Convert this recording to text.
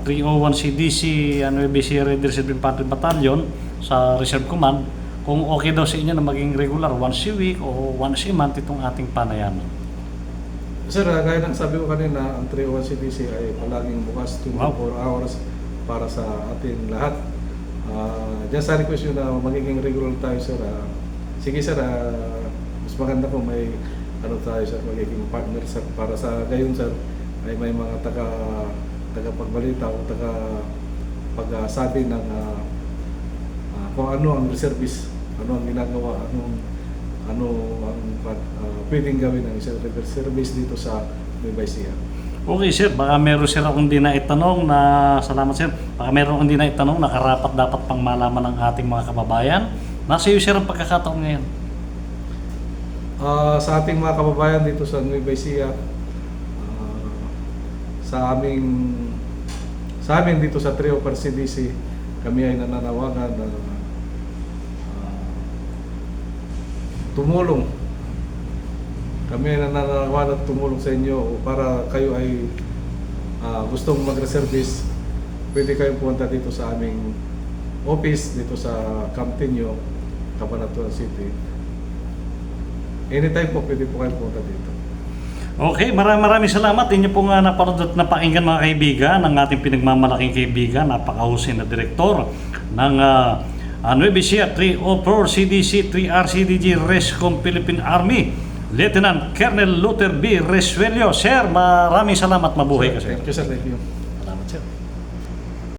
301 CDC BC Red Reserve Infantry Battalion sa Reserve Command kung okay daw sa inyo na maging regular once a week o once a month itong ating panayanan. Sir, gaya ng sabi ko kanina, ang 301 CDC ay palaging bukas 24 hours para sa atin lahat. Just sa request yun na magiging regular tayo, sir. Sige, sir, mas maganda kung may tayo, sir, magiging partner, sir, para sa gayon, sir, ay may mga tagapagbalita o pagsabi ng kung ano ang reservist, ano ang ginagawa, ano ang pwedeng gawin ng isang reservist dito sa Nueva Ecija. Okay sir, baka meron sir akong di na itanong na, salamat sir, baka meron akong di na itanong na karapat dapat pang malaman ng ating mga kababayan. Nasa iyo sir ang pagkakataon ngayon. Sa ating mga kababayan dito sa Nueva Ecija, sa amin dito sa 301 CDC, kami ay nananawagan na tumulong. Kami ay nananawagan at tumulong sa inyo para kayo ay gustong mag-reservice. Pwede kayong pumunta dito sa aming office dito sa Camp Tinio, Cabanatuan City. Anytime po pwede po kayong pumunta dito. Okay, maraming salamat. Inyo po nga napanood at napakinggan mga kaibigan ng ating pinagmamalaking kaibigan, napakahusay na direktor ng Nueva Ecija 304 CDC 3RCDG Rescom Philippine Army, Lieutenant Colonel Luther B. Resuello. Sir, maraming salamat. Mabuhay ka, sir. Thank you, sir. Thank you. Salamat, sir.